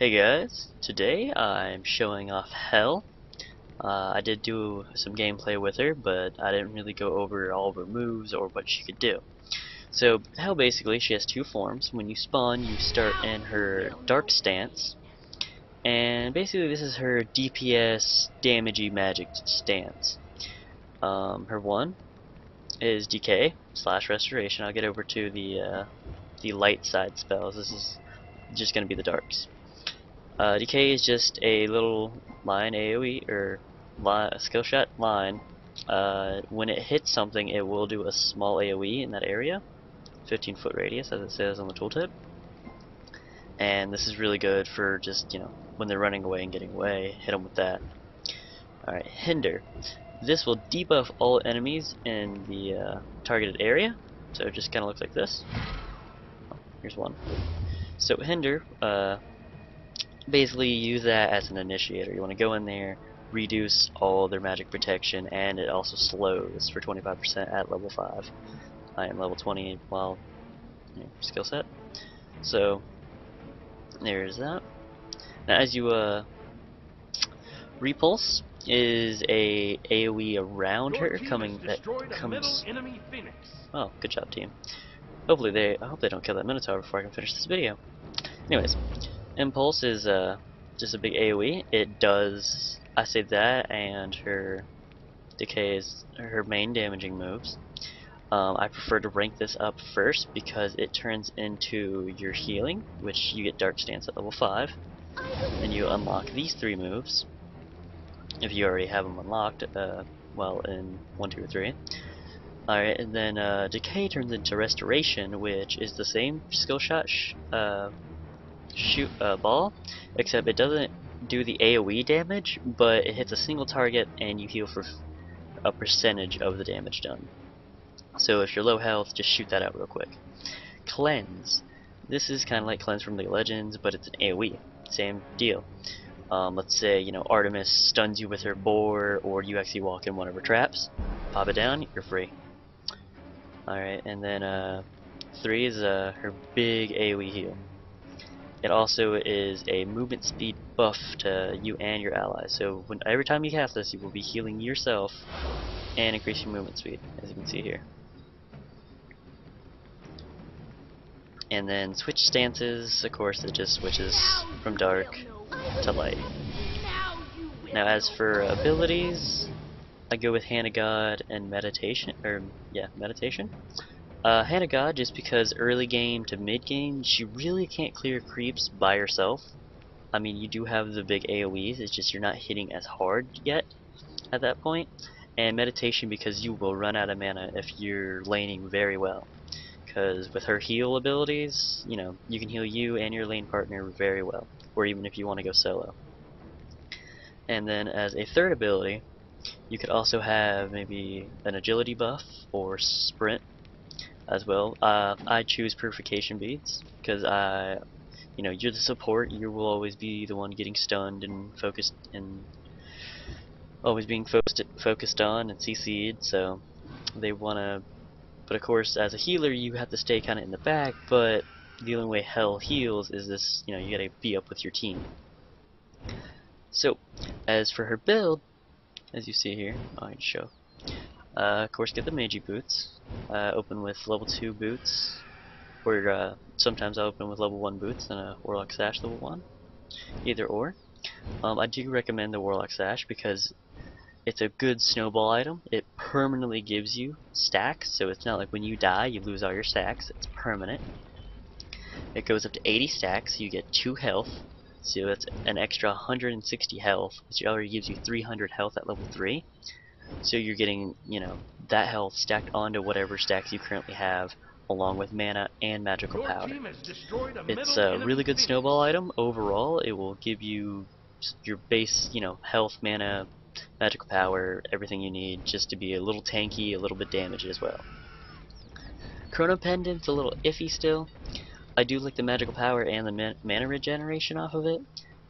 Hey guys, today I'm showing off HEL. I did do some gameplay with her, but I didn't really go over all of her moves or what she could do. So HEL basically, she has two forms. When you spawn, you start in her dark stance, and basically this is her DPS damagey magic stance. Her one is decay / restoration. I'll get over to the light side spells. This is just going to be the darks. Decay is just a little line AoE, or a skill shot line. When it hits something, it will do a small AoE in that area, 15-foot radius, as it says on the tooltip. And this is really good for just, when they're running away and getting away, hit them with that. Alright, Hinder. This will debuff all enemies in the targeted area, so it just kind of looks like this. Oh, here's one. So Hinder, basically use that as an initiator. You want to go in there, reduce all their magic protection, and it also slows for 25% at level 5. I am level 20 while skill set. So there's that. Now as you repulse is a AoE around her coming that comes. Oh, good job, team. I hope they don't kill that Minotaur before I can finish this video. Anyways, Impulse is just a big AoE. It does, I say that, and her Decay is her main damaging moves. I prefer to rank this up first because it turns into your healing, which you get Dark Stance at level 5. Then you unlock these 3 moves, if you already have them unlocked, well, in 1, 2, or 3. Alright, and then Decay turns into Restoration, which is the same skill shot shoot a ball, except it doesn't do the AoE damage, but it hits a single target and you heal for a percentage of the damage done. So if you're low health, just shoot that out real quick. Cleanse. This is kind of like Cleanse from League of Legends, but it's an AoE. Same deal. Let's say, Artemis stuns you with her boar, or you actually walk in one of her traps. Pop it down, you're free. Alright, and then 3 is her big AoE heal. It also is a movement speed buff to you and your allies. So every time you cast this, you will be healing yourself and increasing movement speed, as you can see here. And then switch stances, of course, it just switches from dark to light. Now as for abilities, I go with Hand of God and Meditation, Meditation. Hand of God, just because early game to mid game, she really can't clear creeps by herself. I mean, you do have the big AoEs, it's just you're not hitting as hard yet at that point. And Meditation, because you will run out of mana if you're laning very well. Because with her heal abilities, you can heal you and your lane partner very well, or even if you want to go solo. And then as a third ability, you could also have maybe an agility buff or sprint as well. I choose purification beads because you're the support. You will always be the one getting stunned and focused, and always being focused on and CC'd. So they wanna. But of course, as a healer, you have to stay kind of in the back. But the only way HEL heals is this. You gotta be up with your team. So, as for her build, as you see here, I can show. Of course, get the Meiji boots. Open with level 2 boots, or sometimes I open with level 1 boots and a Warlock Sash level 1. Either or. I do recommend the Warlock Sash because it's a good snowball item. It permanently gives you stacks, so it's not like when you die you lose all your stacks. It's permanent. It goes up to 80 stacks, so you get 2 health. So that's an extra 160 health, which already gives you 300 health at level 3. So you're getting, that health stacked onto whatever stacks you currently have, along with mana and magical powder. It's a really good snowball item overall. It will give you your base, health, mana, magical power, everything you need just to be a little tanky, a little bit damaged as well. Chrono Pendant's a little iffy still. I do like the magical power and the mana regeneration off of it,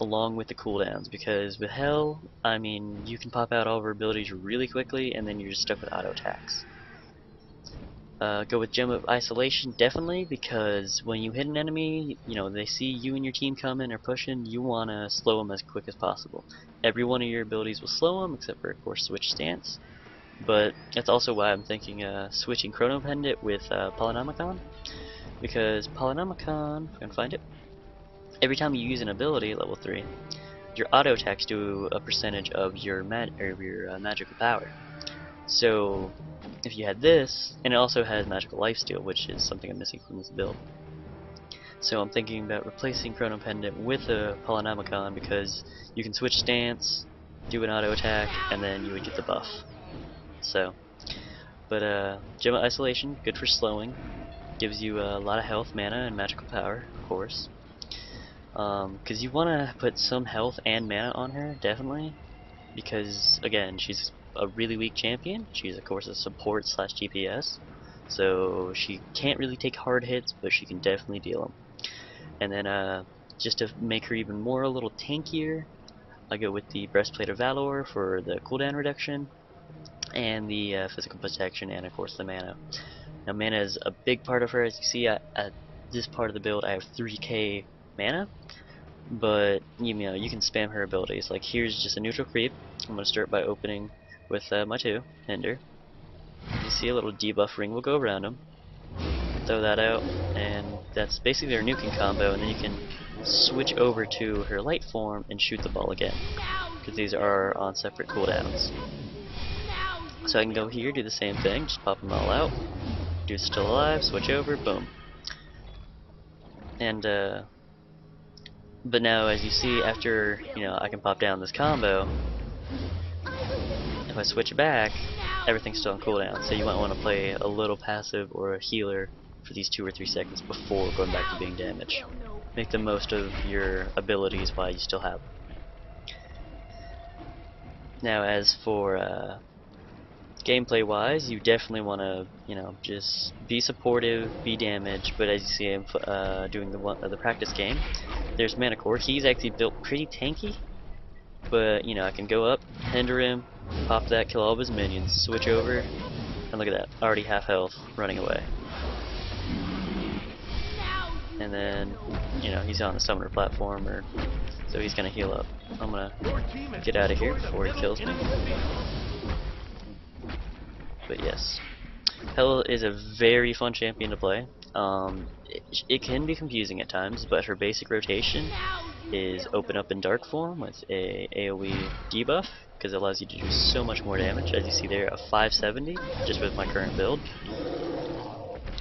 along with the cooldowns, because with HEL, I mean, you can pop out all of her abilities really quickly and then you're just stuck with auto attacks. Go with Gem of Isolation, definitely, because when you hit an enemy, you know, they see you and your team coming or pushing, you want to slow them as quick as possible. Every one of your abilities will slow them, except for, of course, Switch Stance. But that's also why I'm thinking switching Chrono Pendant with Polynomicon, because Polynomicon, if I can find it, every time you use an ability at level 3, your auto attacks do a percentage of your magical power. So if you had this, and it also has magical lifesteal, which is something I'm missing from this build. So I'm thinking about replacing Chrono Pendant with a Polynomicon because you can switch stance, do an auto attack, and then you would get the buff. So, but Gem of Isolation, good for slowing, gives you a lot of health, mana, and magical power, of course. Because you want to put some health and mana on her, definitely, because again, she's a really weak champion. She's of course a support / DPS, so she can't really take hard hits, but she can definitely deal them. And then just to make her even more a little tankier, I go with the Breastplate of Valor for the cooldown reduction, and the physical protection, and of course the mana. Now mana is a big part of her. As you see, at this part of the build I have 3k mana, but you know, you can spam her abilities. Like here's just a neutral creep. I'm going to start by opening with my 2, Hinder. You see a little debuff ring will go around him. Throw that out, and that's basically her nuking combo, and then you can switch over to her light form and shoot the ball again, because these are on separate cooldowns. So I can go here, do the same thing, just pop them all out, do still alive, switch over, boom. And but now as you see, after, you know, I can pop down this combo, if I switch back, everything's still on cooldown, so you might want to play a little passive or a healer for these 2 or 3 seconds before going back to being damaged. Make the most of your abilities while you still have them. Now as for gameplay wise, you definitely want to, you know, just be supportive, be damaged, but as you see him doing the practice game, there's Manicore. He's actually built pretty tanky, but you know, I can go up, hinder him, pop that, kill all of his minions, switch over, and look at that, already half health, running away. And then, you know, he's on the summoner platform, so he's gonna heal up. I'm gonna get out of here before he kills me. But yes, HEL is a very fun champion to play. It can be confusing at times, but her basic rotation is open up in dark form with a AoE debuff, because it allows you to do so much more damage. As you see there, a 570 just with my current build.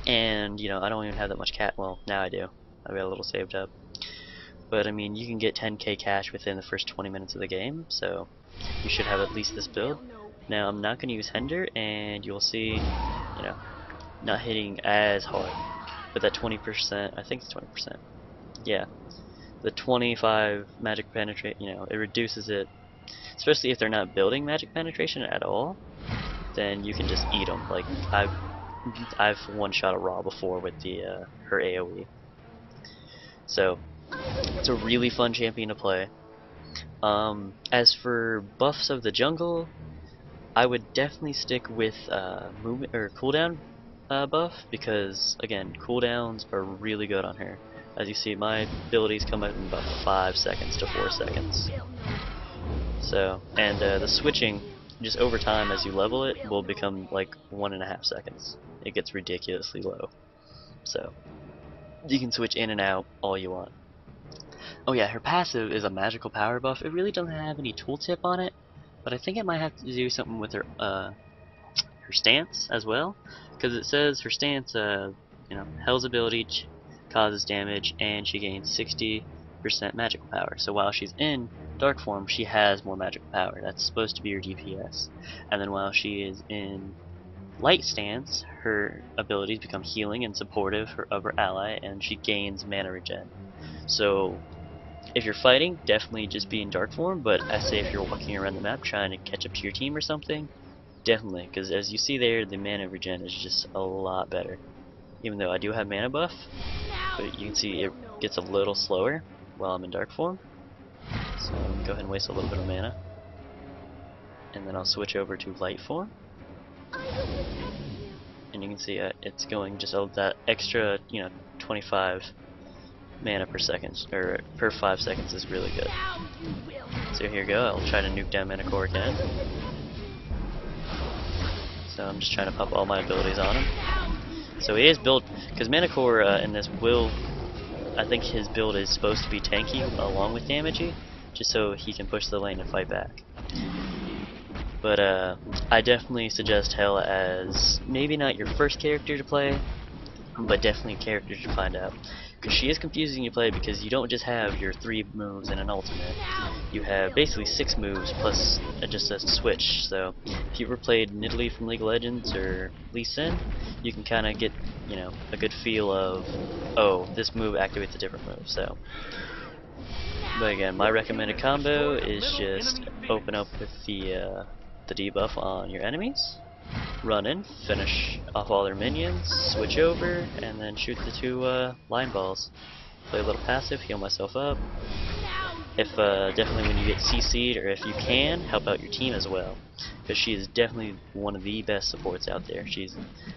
And you know, I don't even have that much well, now I do. I've got a little saved up. But I mean, you can get 10k cash within the first 20 minutes of the game, so you should have at least this build. Now I'm not going to use Hinder, and you'll see, you know, not hitting as hard. But that 20%, I think it's 20%. Yeah, the 25 magic penetrate, you know, it reduces it. Especially if they're not building magic penetration at all, then you can just eat them. Like I've one-shot a Raw before with the her AoE. So it's a really fun champion to play. As for buffs of the jungle, I would definitely stick with movement or cooldown buff, because again, cooldowns are really good on her. As you see, my abilities come out in about 5 seconds to 4 seconds. So, and the switching, just over time as you level it, will become like 1.5 seconds. It gets ridiculously low. So, you can switch in and out all you want. Oh yeah, her passive is a magical power buff. It really doesn't have any tooltip on it, but I think it might have to do something with her stance as well, because it says her stance, you know, HEL's ability causes damage, and she gains 60% magical power. So while she's in dark form, she has more magical power. That's supposed to be her DPS. And then while she is in light stance, her abilities become healing and supportive of her ally, and she gains mana regen. So if you're fighting, definitely just be in dark form, but I say if you're walking around the map trying to catch up to your team or something, definitely, because as you see there, the mana regen is just a lot better. Even though I do have mana buff, but you can see it gets a little slower while I'm in dark form. So I'm going to go ahead and waste a little bit of mana. And then I'll switch over to light form. And and you can see it's going just that extra, 25 mana per second, or per 5 seconds is really good. So here we go, I'll try to nuke down Mana Core again. So I'm just trying to pop all my abilities on him. So he is built, because Mana Core in this I think his build is supposed to be tanky along with damagey, just so he can push the lane and fight back. But I definitely suggest HEL as maybe not your first character to play, but definitely a character to find out. Because she is confusing to play because you don't just have your 3 moves and an ultimate. You have basically 6 moves plus just a switch. So if you ever played Nidalee from League of Legends or Lee Sin, you can kind of get, a good feel of, oh, this move activates a different move. So, but again, my recommended combo is just open up with the debuff on your enemies, run in, finish off all their minions, switch over, and then shoot the 2 line balls. Play a little passive, heal myself up. If definitely when you get CC'd, or if you can, help out your team as well, because she is definitely one of the best supports out there. She's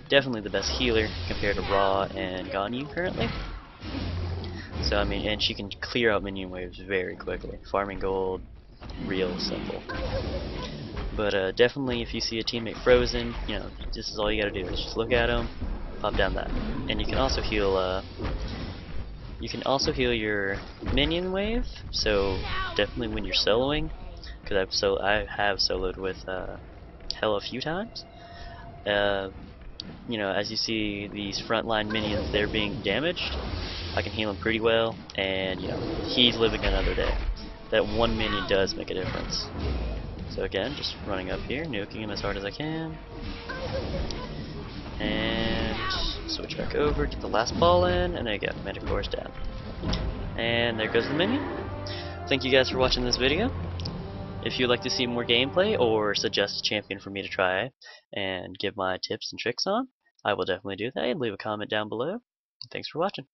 definitely the best healer compared to Ra and Ganyu currently. So I mean, and she can clear out minion waves very quickly. Farming gold, real simple. But definitely, if you see a teammate frozen, this is all you gotta do is just look at them, pop down that, and you can also heal. You can also heal your minion wave. So definitely when you're soloing, because I have soloed with HEL a few times. As you see these frontline minions, they're being damaged. I can heal him pretty well, and he's living another day. That one minion does make a difference. So again, just running up here, nuking him as hard as I can. And switch back over, get the last ball in, and there you go, Mana Core's down. And there goes the minion. Thank you guys for watching this video. If you'd like to see more gameplay or suggest a champion for me to try and give my tips and tricks on, I will definitely do that, and leave a comment down below. Thanks for watching.